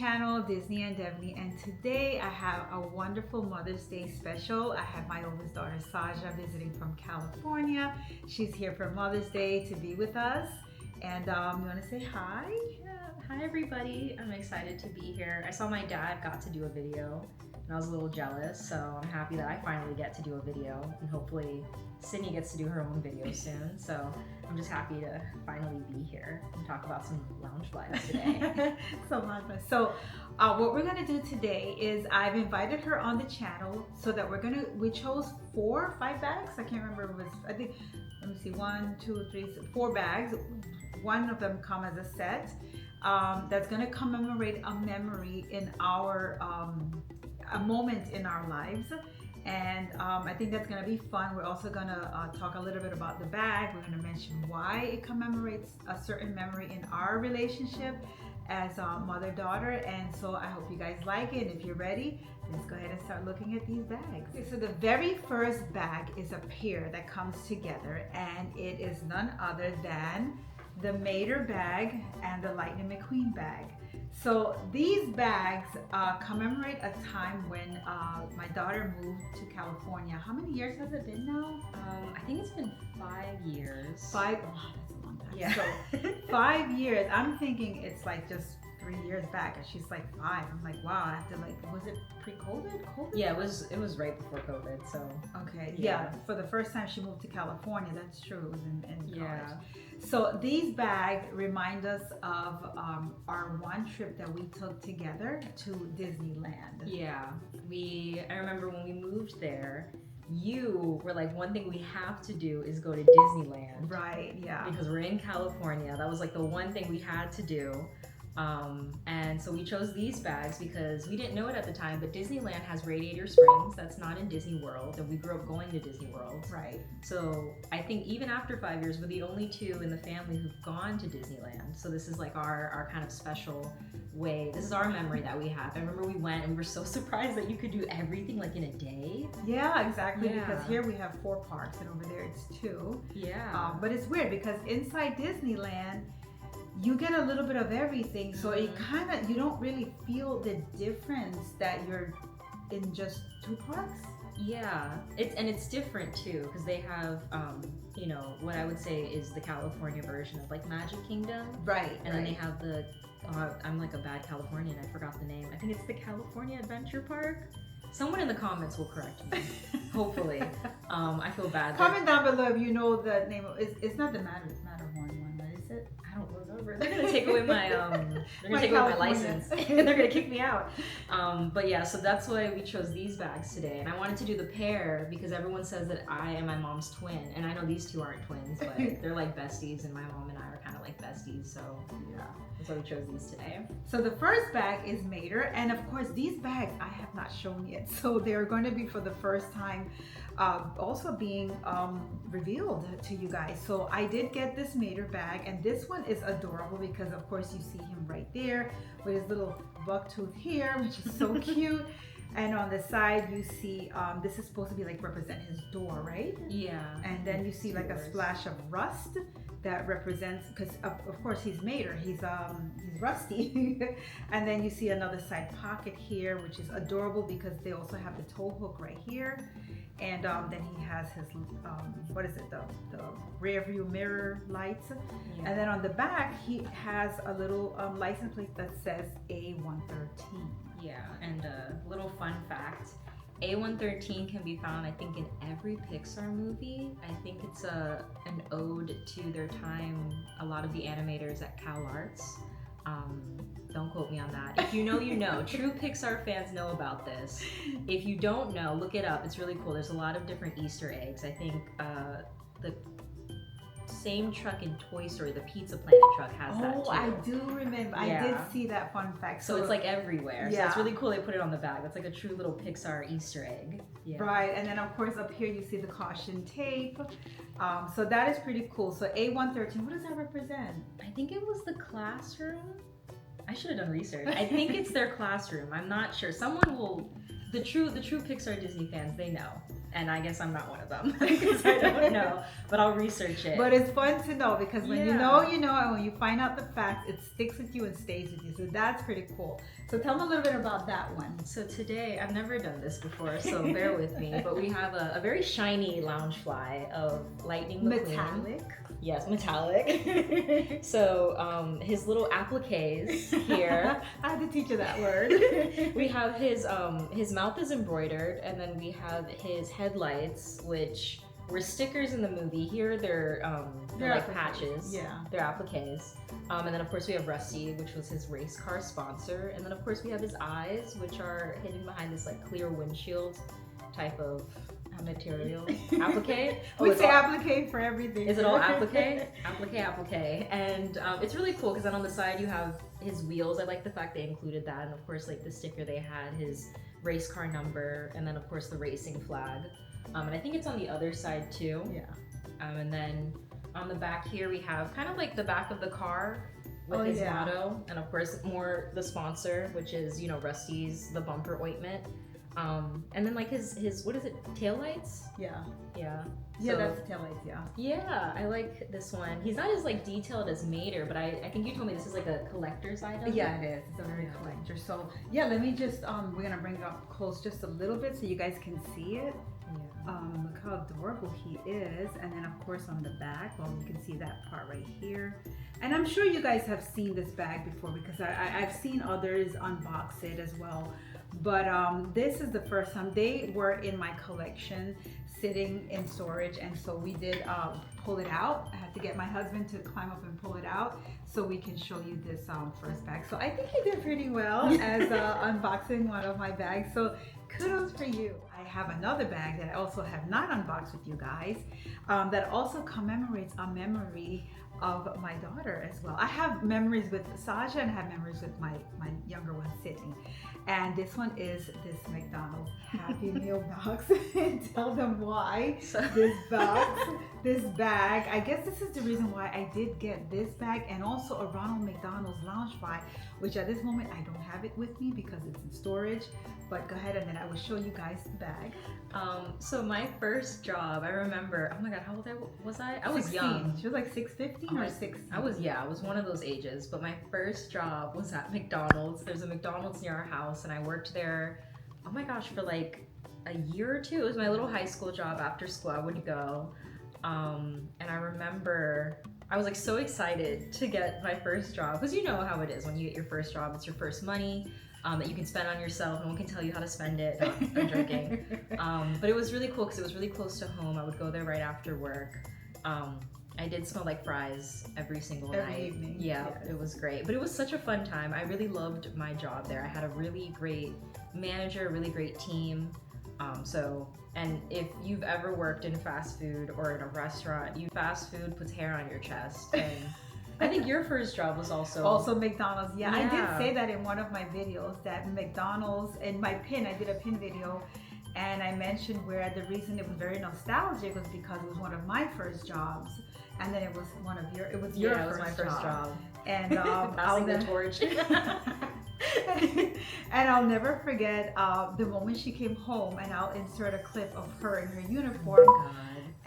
channel, Disney and Devney, and today I have a wonderful Mother's Day special. I have my oldest daughter Saja visiting from California. She's here for Mother's Day to be with us. And you want to say hi? Yeah. Hi everybody, I'm excited to be here. I saw my dad got to do a video and I was a little jealous, so I'm happy that I finally get to do a video, and hopefully Sydney gets to do her own video soon. So I'm just happy to finally be here and talk about some Loungeflys today. So much fun. So what we're gonna do today is I've invited her on the channel so that we chose 4 or 5 bags. I can't remember, it was, I think, let me see, 1, 2, 3, 4 bags. One of them come as a set that's gonna commemorate a memory in our a moment in our lives. And I think that's going to be fun. We're also going to talk a little bit about the bag. We're going to mention why it commemorates a certain memory in our relationship as mother-daughter. And so I hope you guys like it. And if you're ready, let's go ahead and start looking at these bags. Okay, so the very first bag is a pair that comes together, and it is none other than the Mater bag and the Lightning McQueen bag. So these bags commemorate a time when my daughter moved to California. How many years has it been now? I think it's been 5 years. 5? Oh, that's a long time. Yeah. So 5 years. I'm thinking it's like just 3 years back, and she's like 5. I'm like, wow. I have to was it pre-COVID? Yeah, it was right before COVID. So okay, yeah. For the first time she moved to California, that's true. It was in college. Yeah. So these bags remind us of our one trip that we took together to Disneyland. Yeah, I remember when we moved there, you were like, one thing we have to do is go to Disneyland. Right, yeah. Because we're in California. That was like the one thing we had to do. And so we chose these bags because we didn't know it at the time, but Disneyland has Radiator Springs. That's not in Disney World, and we grew up going to Disney World. Right. So I think even after 5 years, we're the only 2 in the family who've gone to Disneyland. So this is like our kind of special way. This is our memory that we have. I remember we went and we were so surprised that you could do everything like in a day. Yeah, exactly. Yeah. Because here we have 4 parks, and over there it's 2. Yeah. But it's weird because inside Disneyland, you get a little bit of everything, so it kind of, you don't really feel the difference that you're in just 2 parks. Yeah, it's different too, because they have you know, what I would say is the California version of like Magic Kingdom, right? And then they have the I'm like a bad Californian, I forgot the name. I think it's the California Adventure Park. Someone in the comments will correct me, hopefully. I feel bad. Comment down below if you know the name. It's not the Matterhorn one, but is it? I don't remember. They're gonna take away my my license. They're gonna kick me out. But yeah, so that's why we chose these bags today. And I wanted to do the pair because everyone says that I am my mom's twin, and I know these 2 aren't twins, but they're like besties, and my mom and I are kind of like besties. So yeah, that's why we chose these today. So the first bag is Mater, and of course these bags I have not shown yet, so they're going to be for the first time also being revealed to you guys. So I did get this Mater bag, and this one is adorable because of course you see him right there with his little buck tooth here, which is so cute. And on the side you see this is supposed to be like represent his door, right? Yeah. And then you see like a splash of rust that represents, because of course he's Mater, he's rusty. And then you see another side pocket here, which is adorable because they also have the toe hook right here. And then he has his what is it, the rear view mirror lights. Yeah. And then on the back he has a little license plate that says A113. Yeah, and a little fun fact, A113 can be found, I think, in every Pixar movie. I think it's an ode to their time, a lot of the animators at CalArts. Don't quote me on that. If you know, you know. True Pixar fans know about this. If you don't know, look it up. It's really cool. There's a lot of different Easter eggs. I think the same truck in Toy Story, the Pizza Planet truck, has that too. Oh, I do remember. Yeah. I did see that fun fact. So it's like everywhere. Yeah. So it's really cool they put it on the bag. That's like a true little Pixar Easter egg. Yeah. Right, and then of course up here you see the caution tape. So that is pretty cool. So A113, what does that represent? I think it was the classroom. I should have done research. I think it's their classroom. I'm not sure. Someone will. The true Pixar Disney fans, they know. and I guess I'm not one of them because I don't know, but I'll research it. But it's fun to know because when Yeah. you know, and when you find out the facts, it sticks with you and stays with you. So that's pretty cool. So tell me a little bit about that one. So today, I've never done this before, so bear with me, but we have a very shiny Loungefly of Lightning McQueen. Metallic. Yes, metallic. So his little appliques here. I had to teach you that word. We have his mouth is embroidered, and then we have his headlights, which were stickers in the movie. Here they're like patches. Yeah. They're appliques. And then of course we have Rusty, which was his race car sponsor. And then of course we have his eyes, which are hidden behind this like clear windshield type of material. Applique? We say all, applique for everything. is it all applique? Applique. And it's really cool because then on the side you have his wheels. I like the fact they included that. And of course like the sticker they had, his race car number, and then of course the racing flag. And I think it's on the other side too. Yeah. And then on the back here we have kind of like the back of the car with his motto, and of course more the sponsor, which is, you know, Rusty's the bumper ointment. And then like his what is it, tail lights? Yeah. Yeah. Yeah, So- that's the tail lights, yeah. Yeah, I like this one. He's not as like detailed as Mater, but I think you told me this is like a collector's item. Yeah, it is. It's a very collector. So yeah, let me just we're gonna bring it up close just a little bit so you guys can see it. Yeah. Look how adorable he is. And then of course on the back, well, you can see that part right here. And I'm sure you guys have seen this bag before because I've seen others unbox it as well. But this is the first time they were in my collection sitting in storage, and so we did pull it out. I had to get my husband to climb up and pull it out so we can show you this first bag. So I think he did pretty well as unboxing one of my bags. So kudos for you. I have another bag that I also have not unboxed with you guys that also commemorates a memory of my daughter as well. I have memories with Sasha and I have memories with my younger one, Sydney. And this one is this McDonald's Happy Meal box. And tell them why this bag. I guess this is the reason why I did get this bag and also a Ronald McDonald's Loungefly, which at this moment I don't have it with me because it's in storage. But go ahead and then I will show you guys the bag. So my first job, I remember, oh my god, how old was I? I was 16. young. She was like 6'15" or 6. I was one of those ages, but my first job was at McDonald's. There's a McDonald's near our house and I worked there, oh my gosh, for like a year or two. It was my little high school job. After school I would go. And I remember I was like so excited to get my first job because you know how it is when you get your first job, it's your first money. That you can spend on yourself. No one can tell you how to spend it. No, I'm joking. But it was really cool because it was really close to home. I would go there right after work. I did smell like fries every single night. Evening. Yeah, Yes. It was great. But it was such a fun time. I really loved my job there. I had a really great manager, a really great team. And if you've ever worked in fast food or in a restaurant, fast food puts hair on your chest. And I think your first job was also McDonald's. Yeah, I Yeah. did say that in one of my videos that McDonald's and my pin. I did a pin video, and I mentioned where the reason it was very nostalgic was because it was one of my first jobs, and then it was one of your. It was your it was first my first job. And Passing the torch. And I'll never forget the moment she came home, and I'll insert a clip of her in her uniform. God.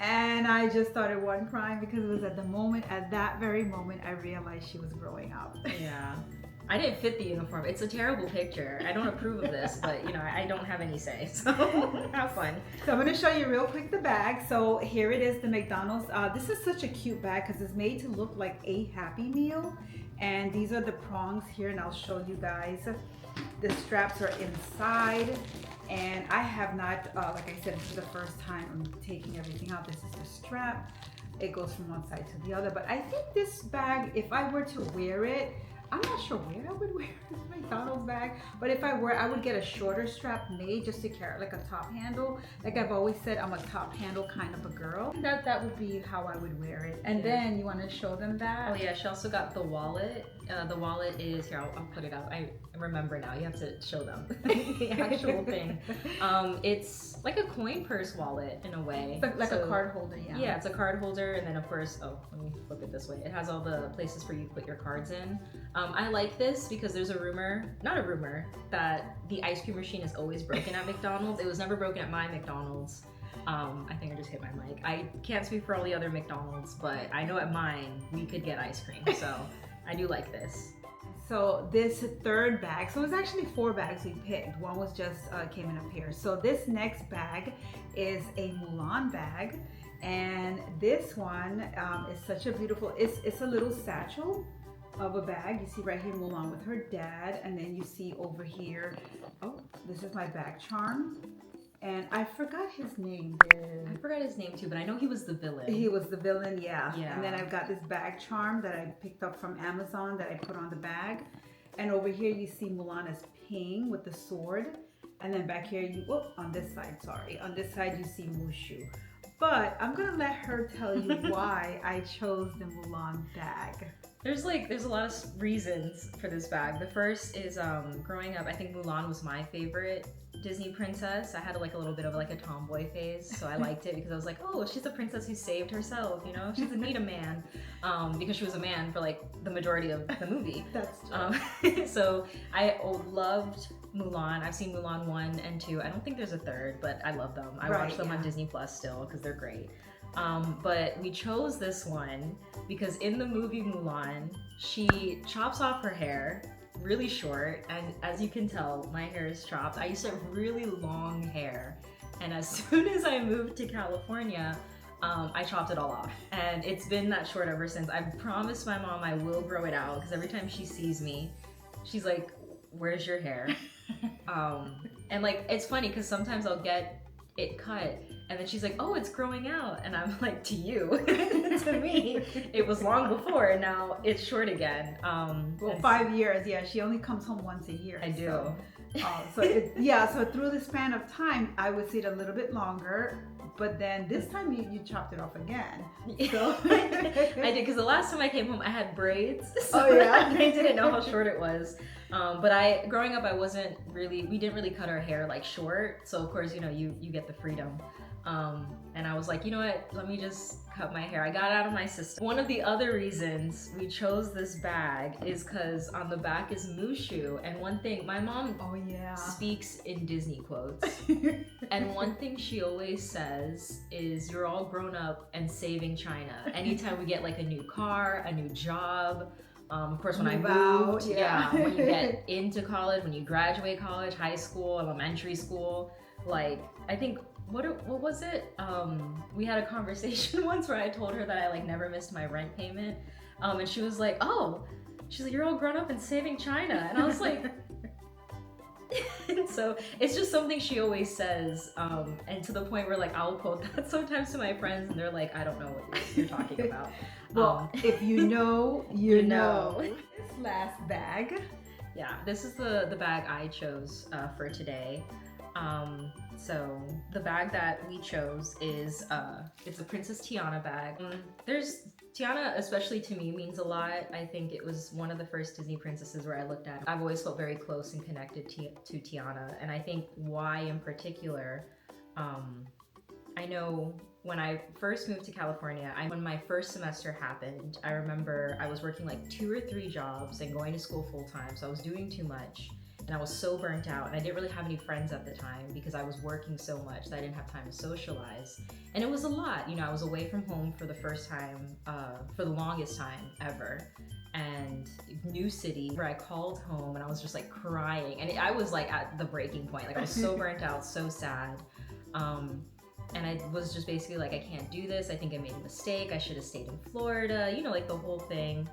And I just started crying because it was at that very moment, I realized she was growing up. Yeah. I didn't fit the uniform. It's a terrible picture. I don't approve of this, but you know, I don't have any say. So have fun. So I'm going to show you real quick the bag. So here it is, the McDonald's. This is such a cute bag because it's made to look like a Happy Meal. And these are the prongs here, and I'll show you guys. The straps are inside. And I have not, like I said, this is the first time I'm taking everything out. This is the strap. It goes from one side to the other. But I think this bag, if I were to wear it, I'm not sure where I would wear this McDonald's bag, but if I were, I would get a shorter strap made just to carry like a top handle. Like I've always said, I'm a top handle kind of a girl. That would be how I would wear it. And then you want to show them that? Oh yeah, she also got the wallet. The wallet is, here, I'll put it up. I remember now, you have to show them the actual thing. It's like a coin purse wallet in a way. It's like a card holder, yeah. Yeah, it's a card holder, and then of course, let me flip it this way. It has all the places for you to put your cards in. I like this because there's not a rumor, that the ice cream machine is always broken at McDonald's. It was never broken at my McDonald's. I think I just hit my mic. I can't speak for all the other McDonald's, but I know at mine we could get ice cream, so I do like this. So this third bag, so it was actually 4 bags we picked. One was just came in a pair. So this next bag is a Mulan bag, and this one is such a beautiful. It's a little satchel of a bag. You see right here Mulan with her dad, and then you see over here. Oh, this is my bag charm, and I forgot his name. I forgot his name too, but I know he was the villain. He was the villain, yeah. Yeah. And then I've got this bag charm that I picked up from Amazon that I put on the bag. And over here you see Mulan as Ping with the sword. And then back here, on this side you see Mushu. But I'm gonna let her tell you why I chose the Mulan bag. There's a lot of reasons for this bag. The first is growing up, I think Mulan was my favorite Disney princess. I had a little bit of a tomboy phase, so I liked it because I was like, oh, she's a princess who saved herself, you know, she doesn't need a man, because she was a man for the majority of the movie. That's true. So I loved Mulan. I've seen Mulan 1 and 2. I don't think there's a third, but I love them. I watch them on Disney Plus still because they're great. But we chose this one because in the movie Mulan, she chops off her hair really short, and as you can tell, my hair is chopped. I used to have really long hair, and as soon as I moved to California, I chopped it all off, and it's been that short ever since. I promised my mom I will grow it out because every time she sees me, she's like, "Where's your hair?" And it's funny because sometimes I'll get it cut, and then she's like, "Oh, it's growing out," and I'm like, "To you, to me, it was long before, and now it's short again." Well, 5 years, yeah. She only comes home once a year. I do. So through the span of time, I would see it a little bit longer, but then this time you chopped it off again. So I did, because the last time I came home, I had braids. So oh yeah, I didn't know how short it was. But growing up, we didn't really cut our hair short. So of course, you get the freedom. And I was like, you know what, let me just cut my hair. I got out of my system. One of the other reasons we chose this bag is because on the back is Mushu, and one thing, my mom speaks in Disney quotes, and one thing she always says is, "You're all grown up and saving China." Anytime we get a new car, a new job, of course, when I moved, when you get into college, when you graduate college, high school, elementary school, I think, what was it? We had a conversation once where I told her that I never missed my rent payment, and she was like, "Oh," she's like, "You're all grown up and saving China," and I was like, and so it's just something she always says, and to the point where I'll quote that sometimes to my friends, and they're like, "I don't know what you're talking about." Well, if you know, you know. This last bag. Yeah, this is the bag I chose for today. So the bag that we chose is it's a Princess Tiana bag. Tiana, especially to me, means a lot. I think it was one of the first Disney princesses where I looked at. I've always felt very close and connected to Tiana, and I think why in particular. I know when I first moved to California, when my first semester happened, I remember I was working 2 or 3 jobs and going to school full time, so I was doing too much. And I was so burnt out, and I didn't really have any friends at the time because I was working so much that I didn't have time to socialize. And it was a lot, I was away from home for the first time, for the longest time ever. And new city, where I called home and I was just crying. And I was at the breaking point. I was so burnt out, so sad. And I was just basically I can't do this. I think I made a mistake. I should have stayed in Florida, the whole thing.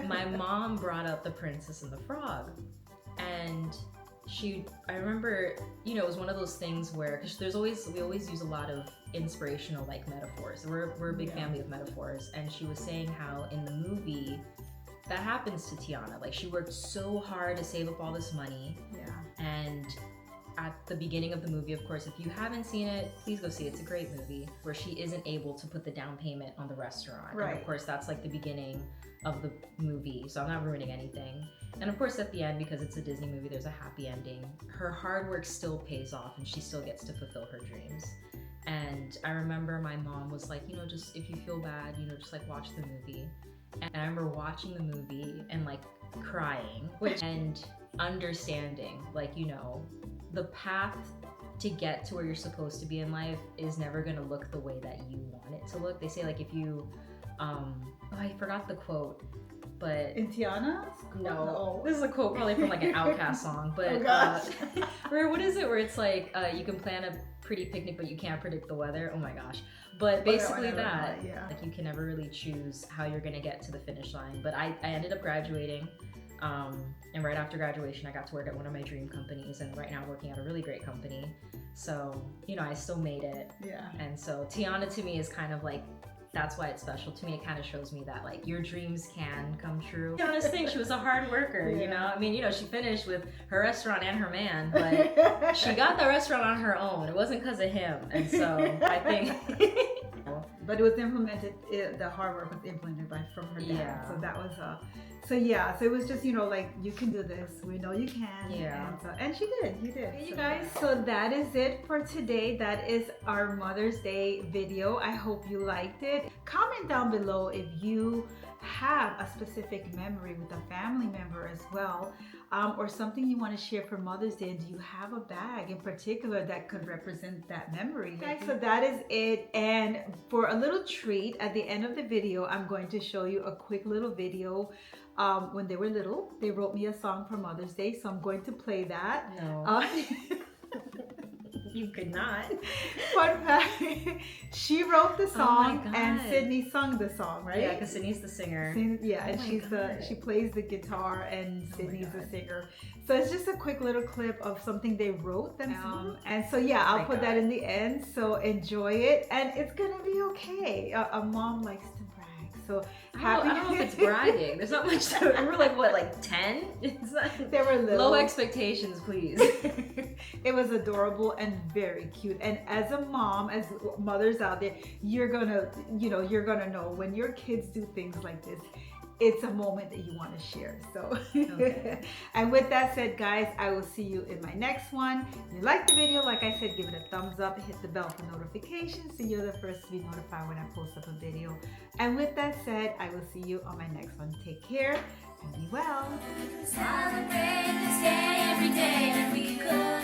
My mom brought up The Princess and the Frog. And I remember, it was one of those things where, because we always use a lot of inspirational metaphors. We're a big family of metaphors, and she was saying how in the movie that happens to Tiana. She worked so hard to save up all this money. Yeah. And at the beginning of the movie, of course, if you haven't seen it, please go see it. It's a great movie where she isn't able to put the down payment on the restaurant. Right. And of course, that's the beginning of the movie, so I'm not ruining anything. And of course, at the end, because it's a Disney movie, there's a happy ending. Her hard work still pays off, and she still gets to fulfill her dreams. And I remember my mom was like, just if you feel bad, just watch the movie. And I remember watching the movie and crying and understanding, the path to get to where you're supposed to be in life is never going to look the way that you want it to look. They say like if you oh, I forgot the quote, but In Tiana? no, this is a quote probably from like an Outkast song, but Oh, gosh. where what is it where it's like you can plan a pretty picnic but you can't predict the weather. Oh my gosh. But basically that, yeah. like you can never really choose how you're gonna get to the finish line. But I ended up graduating, and right after graduation I got to work at one of my dream companies, and right now I'm working at a really great company. So, you know, I still made it. Yeah. And so Tiana to me is kind of like, that's why it's special to me. It kind of shows me that like your dreams can come true. Tiana's thing, she was a hard worker, you know? I mean, you know, she finished with her restaurant and her man, but she got the restaurant on her own. It wasn't because of him. And so I think... But it was implemented, the hard work was implemented from her dad. Yeah. So that was so it was just, you know, like, you can do this. We know you can. Yeah. And she did, you did. Hey, you So- guys, so that is it for today. That is our Mother's Day video. I hope you liked it. Comment down below if you have a specific memory with a family member as well, or something you want to share for Mother's Day. And do you have a bag in particular that could represent that memory? Guys, so that is it. And for a little treat at the end of the video, I'm going to show you a quick little video. When they were little, they wrote me a song for Mother's Day, so I'm going to play that. No. You could not. Fun fact, she wrote the song God. and Sydney sung the song, right? Yeah, because Sydney's the singer. Yeah, and Oh my she's God. she plays the guitar and Oh my Sydney's the God. singer. So it's just a quick little clip of something they wrote themselves. And so yeah, Oh I'll my put that God. in the end. So enjoy it, and it's gonna be okay. A mom likes to brag, so I don't know if it's bragging. There's not much to it. We were like, what, like 10? It's not... They were little. Low expectations, please. It was adorable and very cute. And as a mom, as mothers out there, you're gonna know when your kids do things like this, it's a moment that you want to share. So, Okay. And with that said, guys, I will see you in my next one. If you like the video, like I said, give it a thumbs up, hit the bell for notifications so you're the first to be notified when I post up a video. And with that said, I will see you on my next one. Take care and be well. Celebrate this day every day if we could.